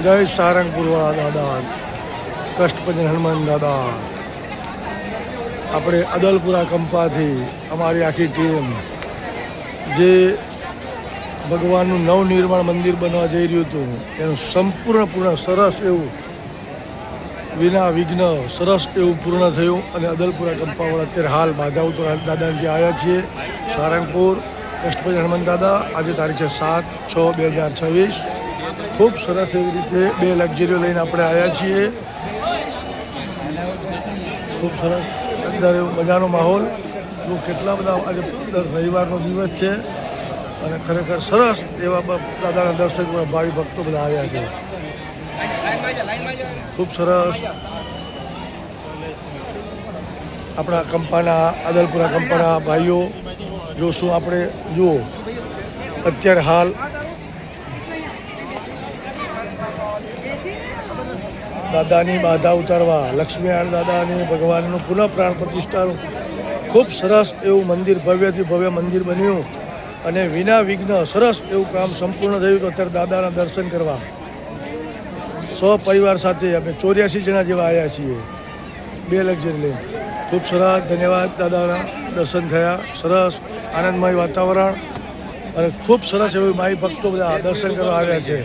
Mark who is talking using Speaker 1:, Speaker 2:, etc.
Speaker 1: જય સારંગપુરવાળા દાદા, કષ્ટભંજન હનુમાન દાદા. આપણે અદલપુરા કંપાથી અમારી આખી ટીમ જે ભગવાનનું નવનિર્માણ મંદિર બનવા જઈ રહ્યું હતું એનું સંપૂર્ણ સરસ એવું વિના વિઘ્ન સરસ એવું પૂર્ણ થયું. અને અદલપુરા કંપાવાળા અત્યારે હાલ બાધાઉતર દાદાને જે આવ્યા છીએ સારંગપુર કષ્ટભંજન હનુમાન દાદા. આજે તારીખ છે 7/6/2026. ખૂબ સરસ એવી રીતે 2 લક્ઝરીઓ લઈને આપણે આવ્યા છીએ. ખૂબ સરસ અંદર એવું મજાનો માહોલ. જો કેટલા બધા આજે રવિવારનો દિવસ છે અને ખરેખર સરસ એવા દાદાના દર્શન કરવા ભાવિ ભક્તો બધા આવ્યા છે. ખૂબ સરસ આપણા કંપાના અદલપુરા કંપાના ભાઈઓ જોશું આપણે. જુઓ અત્યારે હાલ દાદાની બાધા ઉતારવા લક્ષ્મીનારાયણ દાદાની ભગવાનનું પુનઃ પ્રાણ પ્રતિષ્ઠાનું ખૂબ સરસ એવું મંદિર, ભવ્યથી ભવ્ય મંદિર બન્યું અને વિના વિઘ્ન સરસ એવું કામ સંપૂર્ણ થયું. તો અત્યારે દાદાના દર્શન કરવા પરિવાર સાથે અમે 84 જણા જેવા આવ્યા છીએ 2 લક્ઝરી લઈને. ખૂબ સરસ, ધન્યવાદ. દાદાના દર્શન થયા, સરસ આનંદમય વાતાવરણ અને ખૂબ સરસ એવું માઈ ભક્તો બધા દર્શન કરવા આવ્યા છે.